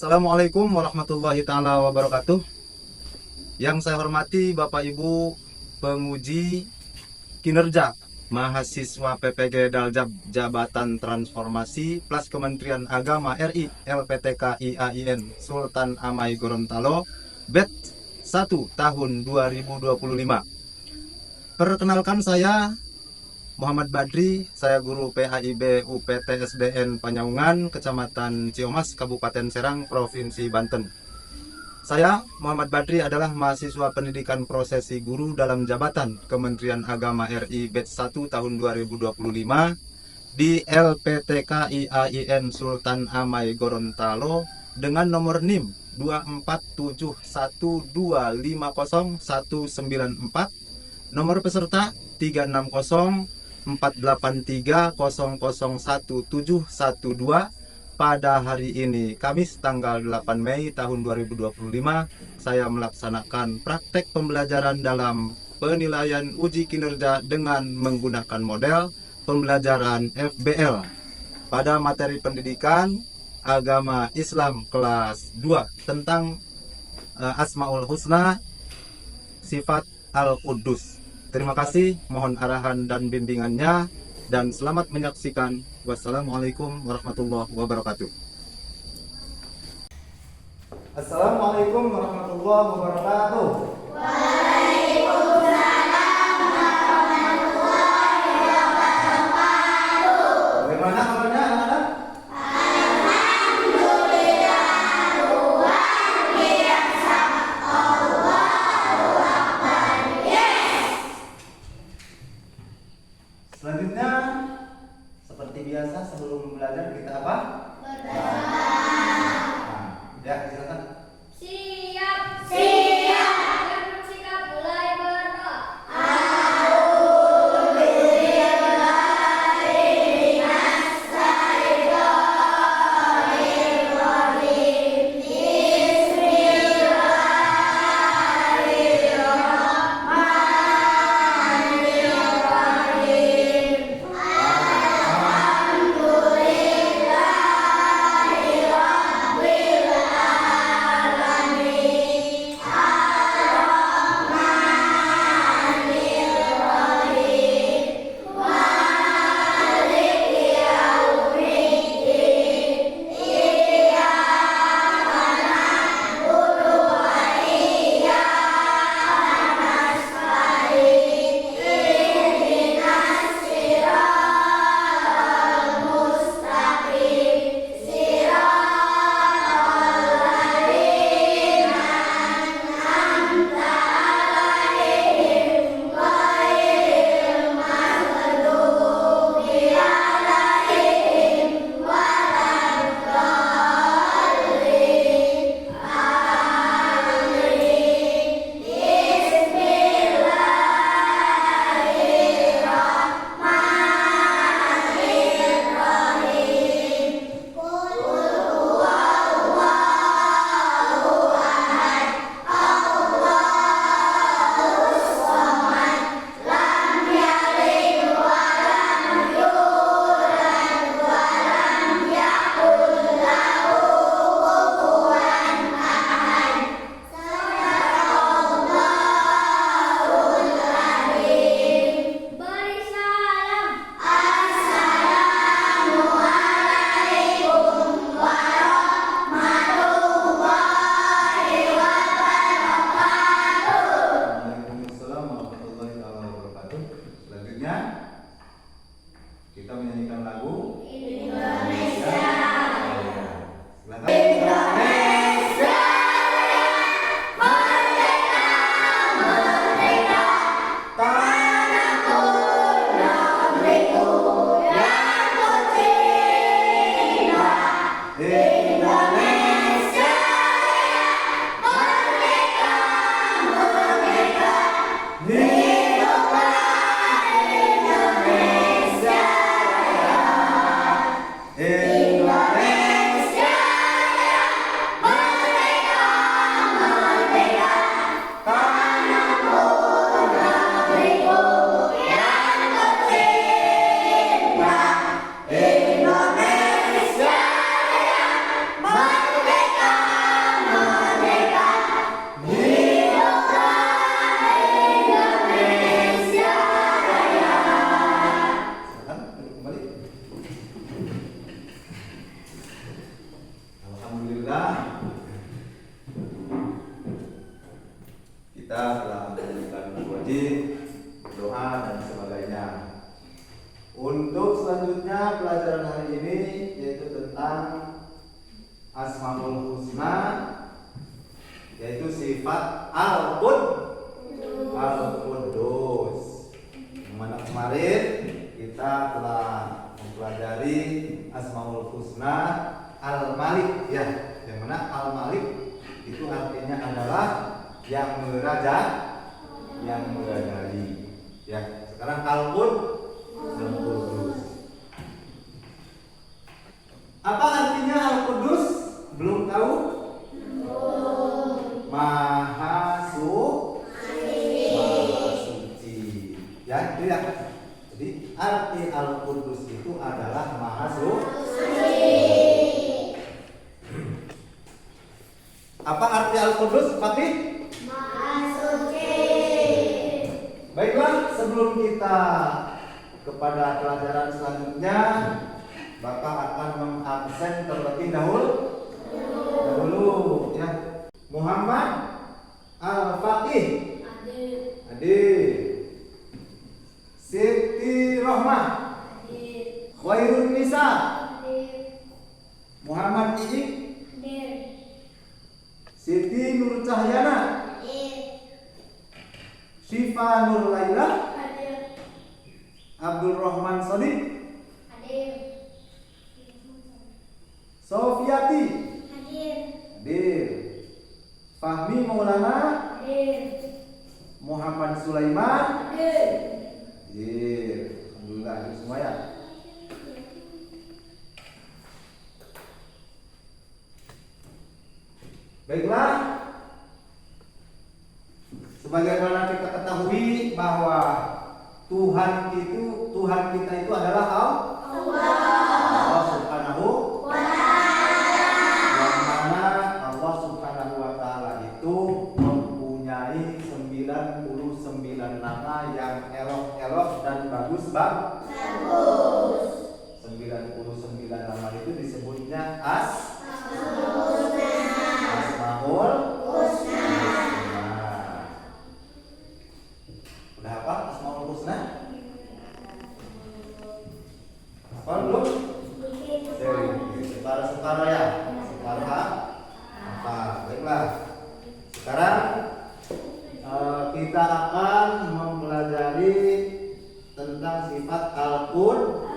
Assalamualaikum warahmatullahi taala wabarakatuh. Yang saya hormati Bapak Ibu penguji kinerja mahasiswa PPG Daljab Jabatan Transformasi plus Kementerian Agama RI LPTK IAIN Sultan Amai Gorontalo Batch 1 tahun 2025. Perkenalkan, saya Muhammad Badri, saya guru PAIB UPT SDN Panyaungan, Kecamatan Ciomas, Kabupaten Serang, Provinsi Banten. Saya, Muhammad Badri, adalah mahasiswa pendidikan prosesi guru dalam jabatan Kementerian Agama RI Batch 1 tahun 2025 di LPTK IAIN Sultan Amai Gorontalo dengan nomor NIM 24712500194, nomor peserta 3604830011712. Pada hari ini, Kamis tanggal 8 Mei tahun 2025, saya melaksanakan praktek pembelajaran dalam penilaian uji kinerja dengan menggunakan model pembelajaran FBL pada materi pendidikan agama Islam kelas 2 tentang Asmaul Husna, sifat Al-Quddus. Terima kasih, mohon arahan dan bimbingannya, dan selamat menyaksikan. Wassalamualaikum warahmatullahi wabarakatuh. Assalamualaikum warahmatullahi wabarakatuh. Bagaimana kabarnya anak-anak? Selanjutnya, seperti biasa sebelum belajar kita apa? Berdoa. Ya, silakan. Siap. Siap. sifat Al-Quddus. Yang mana kemarin kita telah mempelajari Asmaul Husna Al-Malik ya. Yang mana Al-Malik itu artinya adalah yang merajai. Ya, sekarang Al-Quddus. Apa artinya Al-Quddus? Belum tahu? Maha suci. Ya, itu ya. Jadi arti Al-Quddus itu adalah Maha suci. Apa arti Al-Quddus, Fatih? Maha suci. Baiklah, sebelum kita kepada pelajaran selanjutnya, Bapak akan mengabsen terlebih dahulu ya. Muhammad Al-Fatih Hadir. Siti Rohmah Hadir. Khairun Nisa Hadir. Muhammad Iik Hadir. Siti Nur Cahyana Hadir. Syifa Nur Laila Hadir. Abdul Rahman Sodik Hadir. Sofiati Hadir. Fahmi Maulana Hadir. Muhammad Sulaiman Hadir. Alhamdulillah hadir semua ya. Baiklah, sebagaimana kita ketahui bahwa Tuhan kita itu adalah Allah Subhanahu wa ta'ala. Yang mana Allah Subhanahu wa ta'ala itu mempunyai 99 nama yang elok-elok dan bagus. 99 nama itu disebutnya Asmaul Husna. Udah apa Asmaul Husna? Apa belum? Setara ya. Setara apa? Baiklah. Sekarang kita akan mempelajari tentang sifat Al-Quddus.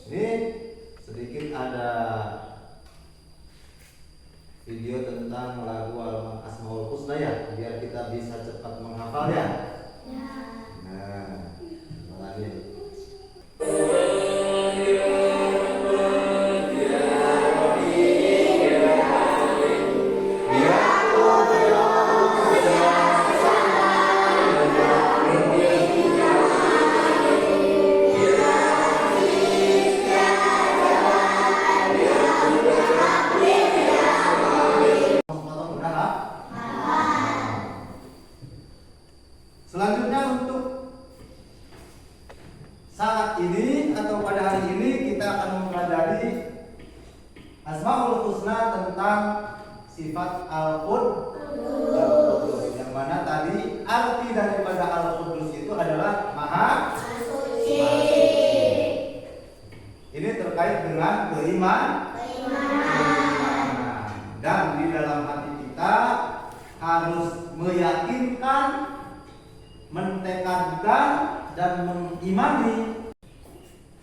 Ini sedikit ada video tentang lagu Asmaul Husna ya, biar kita bisa cepat menghafalnya. Nah, makanya. Selanjutnya untuk saat ini atau pada hari ini kita akan mempelajari Asmaul Husna tentang sifat Al-Quddus. Yang mana tadi arti daripada Al-Quddus itu adalah Maha Suci. Ini terkait dengan keimanan. Dan di dalam hati kita harus meyakinkan, mentekadkan dan mengimani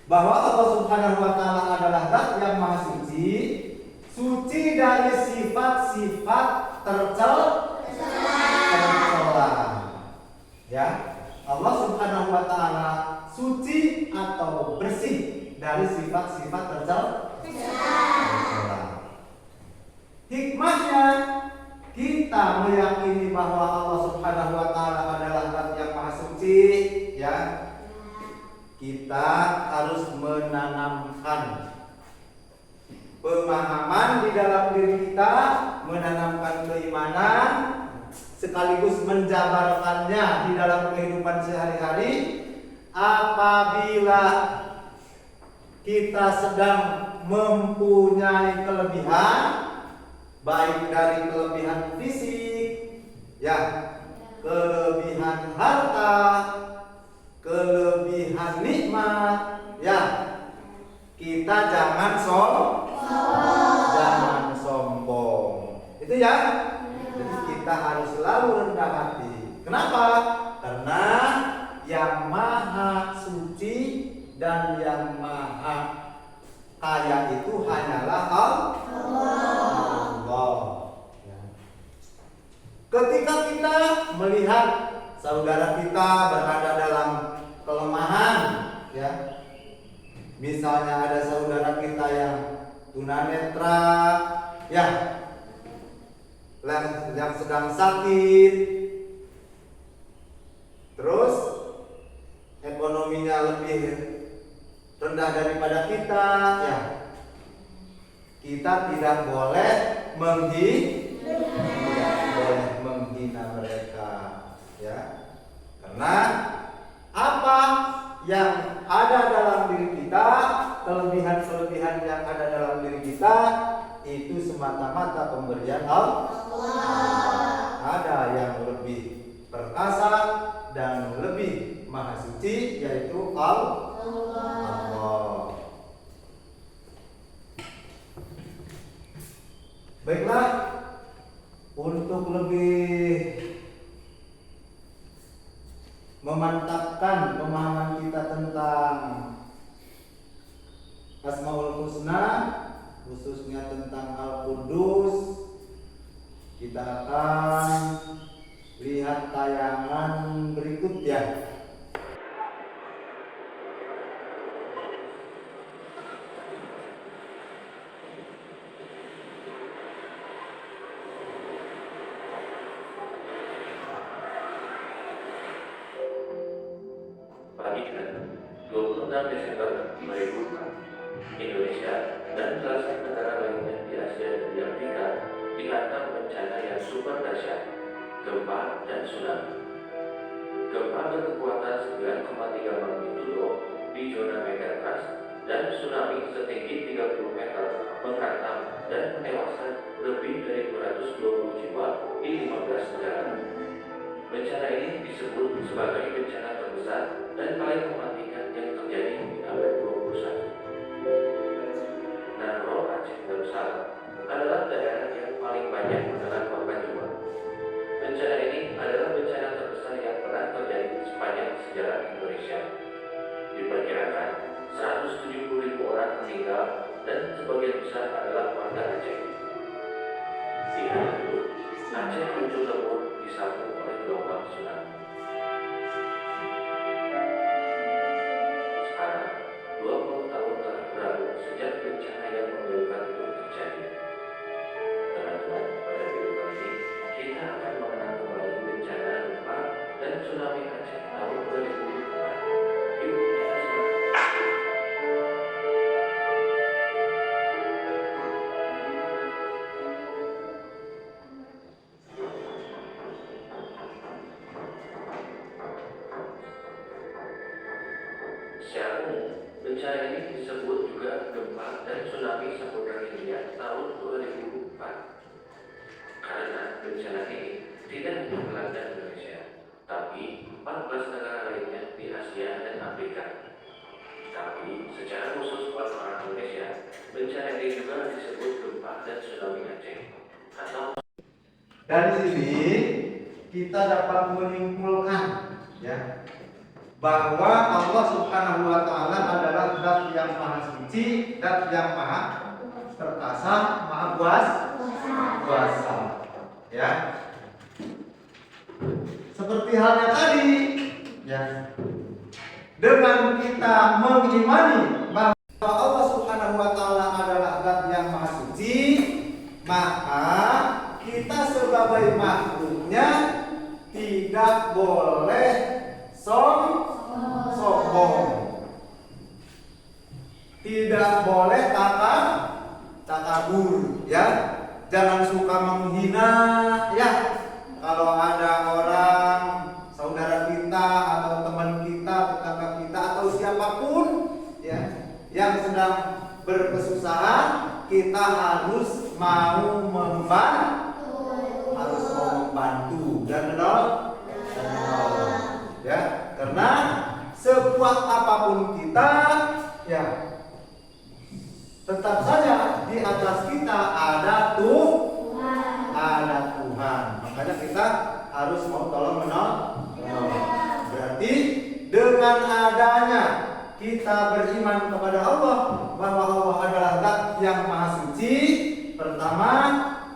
bahwa Allah Subhanahu wa ta'ala adalah Zat yang Maha Suci, suci dari sifat-sifat tercela. Ya, Allah Subhanahu wa ta'ala suci atau bersih dari sifat-sifat tercela. Hikmahnya kita meyakini bahwa Allah Subhanahu wa ta'ala adalah Zat yang Maha Suci, ya. Kita harus menanamkan pemahaman di dalam diri kita, menanamkan keimanan, sekaligus menjabarkannya di dalam kehidupan sehari-hari. Apabila kita sedang mempunyai kelebihan, baik dari kelebihan fisik, ya, kelebihan harta, kelebihan nikmat, ya, kita jangan sombong. ya. Jadi kita harus selalu rendah hati. Kenapa? Karena yang maha suci dan yang maha kaya itu hanyalah Allah. Ya. Ketika kita melihat saudara kita berada dalam kelemahan, ya, misalnya ada saudara kita yang tunanetra, ya, yang sedang sakit, terus ekonominya lebih rendah daripada kita, ya, kita tidak boleh menghina mereka, ya, karena apa yang ada dalam diri kita, kelebihan-kelebihan yang ada dalam diri kita itu semata-mata pemberian Allah. Ada yang lebih perkasa dan lebih maha suci, yaitu Allah. Baiklah, untuk lebih memantapkan pemahaman kita tentang Asmaul Husna, khususnya tentang Al-Qudus, kita akan lihat tayangan berikut ya. Pagi 26 Desember 2004, Indonesia dan belasan negara lainnya di Asia dan di Afrika dihantam bencana yang super dahsyat, gempa dan tsunami. Gempa berkekuatan 9,3 magnitudo di zona megatrust dan tsunami setinggi 30 meter menghantam dan menewaskan lebih dari 220 jiwa di 15 negara. Bencana ini disebut sebagai bencana terbesar dan paling mematikan yang terjadi di abad 21. Naro Aceh Darussalam adalah daerah yang paling banyak menelan korban jiwa. Bencana ini adalah bencana terbesar yang pernah terjadi sepanjang sejarah Indonesia. Diperkirakan 170.000 orang meninggal dan sebagian besar adalah warga Aceh. Di hari itu, Aceh muncul lebur disapu oleh gelombang tsunami. Sekarang, 20 tahun telah berlalu sejak bencana yang memilukan itu terjadi. Teman-teman, pada video kali ini, kita akan mengenal kembali bencana gempa dan tsunami Aceh tahun 2004. Yuk, kita simak. Secara umum, bencana ini disebut juga gempa dan tsunami Samudra Hindia tahun 2004. Karena bencana ini tidak hanya melanda Indonesia, tapi 14 negara lainnya di Asia dan Afrika. Tapi secara khusus pada orang Indonesia, bencana ini juga disebut gempa dan tsunami Aceh. Atau Dari sini kita dapat menyimpulkan, ya, bahwa Allah Subhanahu wa Ta'ala adalah Zat yang maha suci, Zat yang maha perkasa, maha kuasa. Ya. Seperti halnya tadi, ya. Dengan kita mengimani bahwa Allah Subhanahu wa Ta'ala adalah Zat yang maha suci, maka kita sebagai makhluknya tidak boleh sombong, tidak boleh takabur, ya. Jangan suka menghina, ya. Kalau ada orang saudara kita atau teman kita, tetangga kita atau siapapun, ya, yang sedang berkesusahan, kita harus mau membantu dan menolong. Ya, karena sekuat apapun kita, ya, tetap saja di atas kita ada kita harus mau tolong menolong. Berarti dengan adanya kita beriman kepada Allah bahwa Allah adalah Zat yang Maha Suci, pertama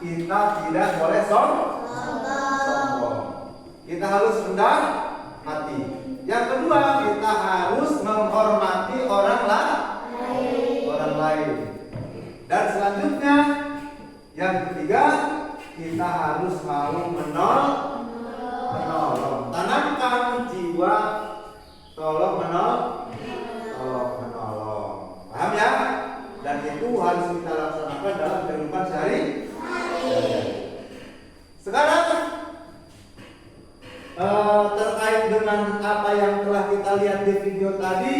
kita tidak boleh sombong. Kita harus rendah hati. Yang kedua, kita harus menghormati orang lain. Dan selanjutnya, yang ketiga, kita harus mau menolong. Tanamkan jiwa tolong menolong. Paham ya? Dan itu harus kita laksanakan dalam kehidupan sehari-hari. Sekarang terkait dengan apa yang telah kita lihat di video tadi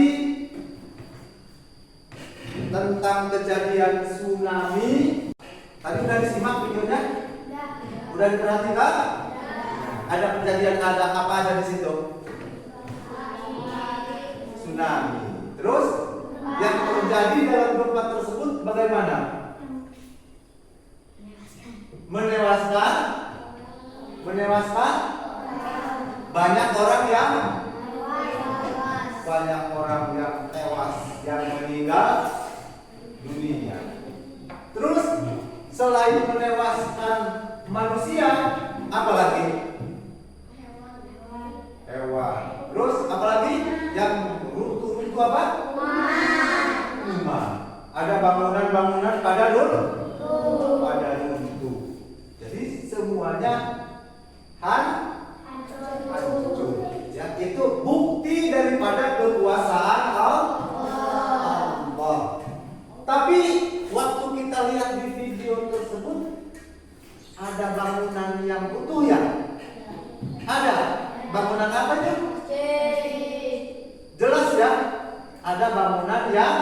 tentang kejadian tsunami. Tadi udah disimak videonya? Udah diperhatikan? Ada kejadian apa aja di situ? Tsunami. Terus yang terjadi dalam gempa tersebut bagaimana? Menewaskan? Banyak orang yang tewas, yang meninggal dunia. Terus selain menewaskan manusia, apa lagi? Hewan. Terus apa lagi? Yang runtuh itu apa? Rumah. Ada bangunan-bangunan pada runtuh. Jadi semuanya hancur. Ya, itu bukti daripada kekuasaan Allah. Tapi waktu kita lihat di video tersebut ada bangunan yang utuh ya? Ada bangunan apa tuh? Jelas ya? Ada bangunan yang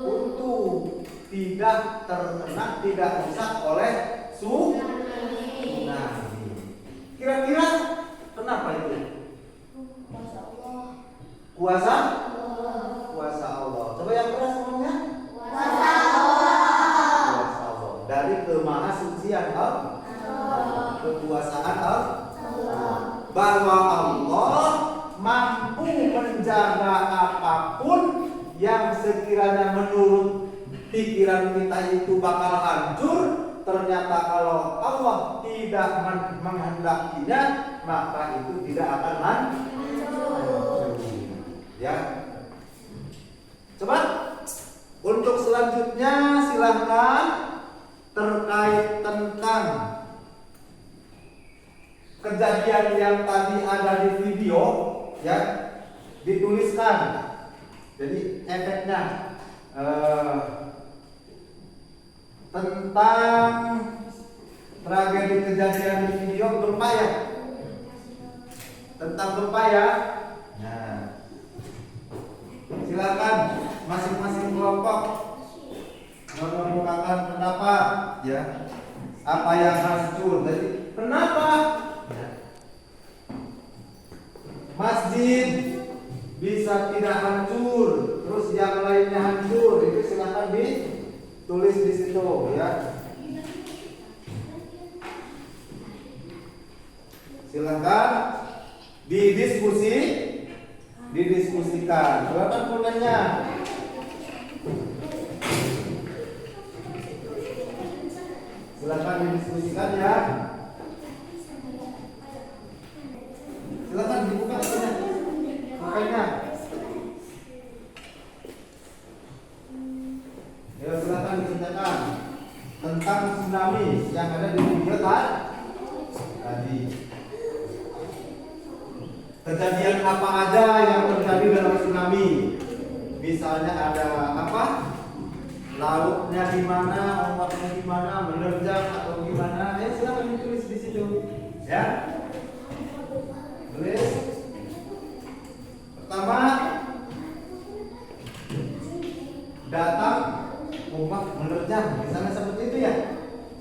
utuh, tidak terkena, tidak rusak oleh tsunami. Kira-kira kenapa itu? Kuasa Allah. Coba yang keras ngomongnya. Kuasa Allah. Dari kemahasucian Allah. Kekuasaan Allah. Bahwa Allah mampu menjaga apapun yang sekiranya menurut pikiran kita itu bakal hancur. Ternyata kalau Allah tidak menghendakinya, maka itu tidak akan hancur. Ya. Coba untuk selanjutnya silahkan terkait tentang kejadian yang tadi ada di video, ya, dituliskan. Jadi efeknya tentang tragedi kejadian di video gempa ya, tentang gempa ya. Nah, silakan masing-masing kelompok mengemukakan pendapat ya, apa yang hancur. Jadi kenapa masjid bisa tidak hancur, terus yang lainnya hancur? Itu silakan ditulis di situ ya. Silakan didiskusikan. Silakan pulpennya. Silakan didiskusikan ya. Silakan dibuka pulpennya. Ya, silakan diceritakan tentang tsunami yang ada di video tadi. Kejadian apa aja yang terjadi dalam tsunami? Misalnya ada apa? Lautnya di mana, ombaknya di mana, menerjang atau gimana? Ya silakan ditulis di situ. Ya. Tulis. Pertama, datang ombak menerjang. Misalnya seperti itu ya.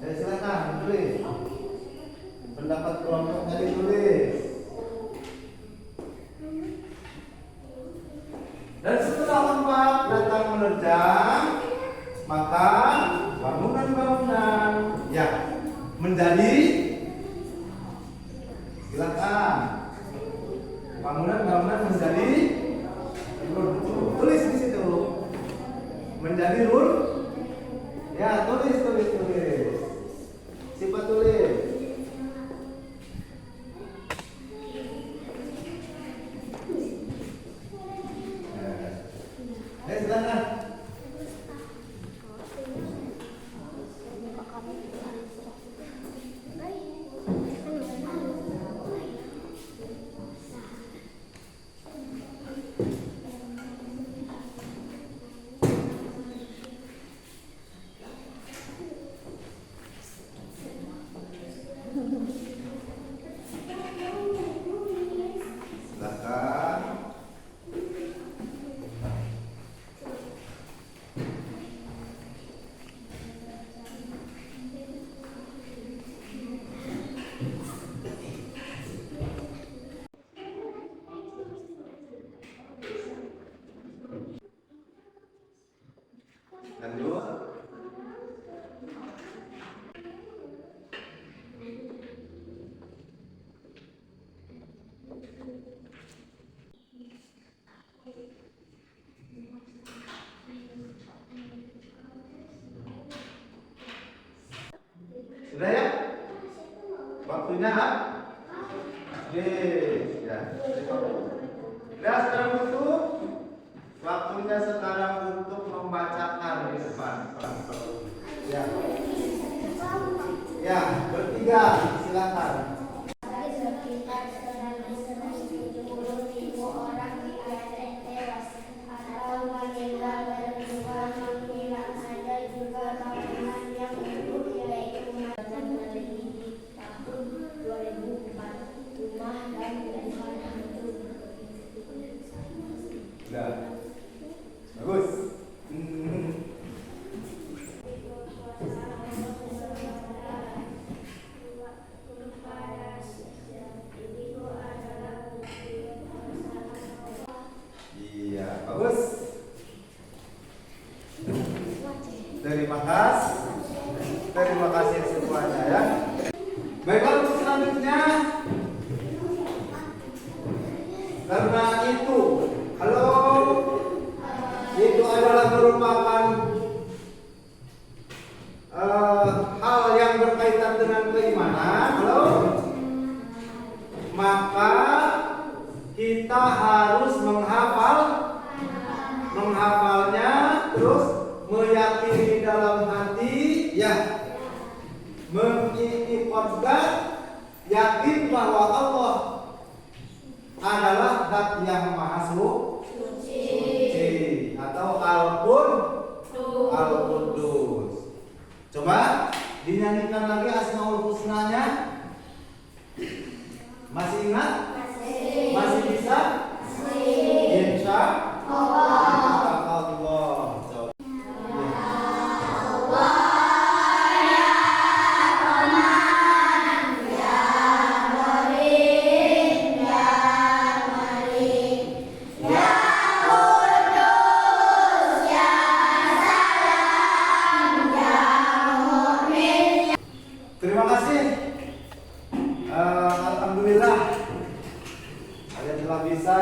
Ya silakan tulis. Pendapat kelompok tadi tulis. Dan setelah ombak datang menerjang, maka bangunan-bangunan ya menjadi Silakan. Bangunan menjadi tulis di situ. Menjadi rul. Ya, tulis. Sifat tulis. Silakan. Silakan. Lanjut. Sudah ya? Waktunya habis. Ya. Sudah sekarang untuk waktunya sekarang untuk membacakan di depan. Ya. Ya, bertiga silakan. Sekitar 170.000 orang di Aceh tewas atau meninggal berjuang menghilang. Ada juga bangunan yang runtuh, yaitu Masjid Nabi di tahun 2004. Rumah dan lingkungan hancur. Sudah. Bagus. Iya, bagus. Terima kasih semuanya ya. Baiklah untuk selanjutnya. Karena itu, halo, itu adalah merupakan hal yang berkaitan dengan keimanan, halo. Maka kita harus menghafalnya, terus meyakini dalam hati, ya, mengiktikadkan, yakin bahwa Allah adalah zat yang maha suci atau Al-Qudus. Coba dinyanyikan lagi Asmaul Husnanya. Masih ingat? Masih bisa? Insya Allah. Terima kasih. Alhamdulillah kalian telah bisa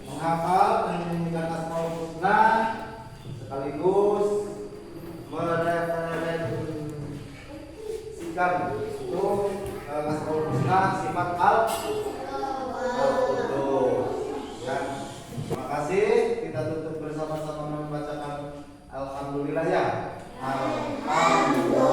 menghafal dan menyanyikan Asmaul Husna sekaligus mereferensikan untuk Asmaul Husna sifat Al-Qudus. Ya. Terima kasih. Kita tutup bersama-sama membacakan Alhamdulillah ya. Alhamdulillah.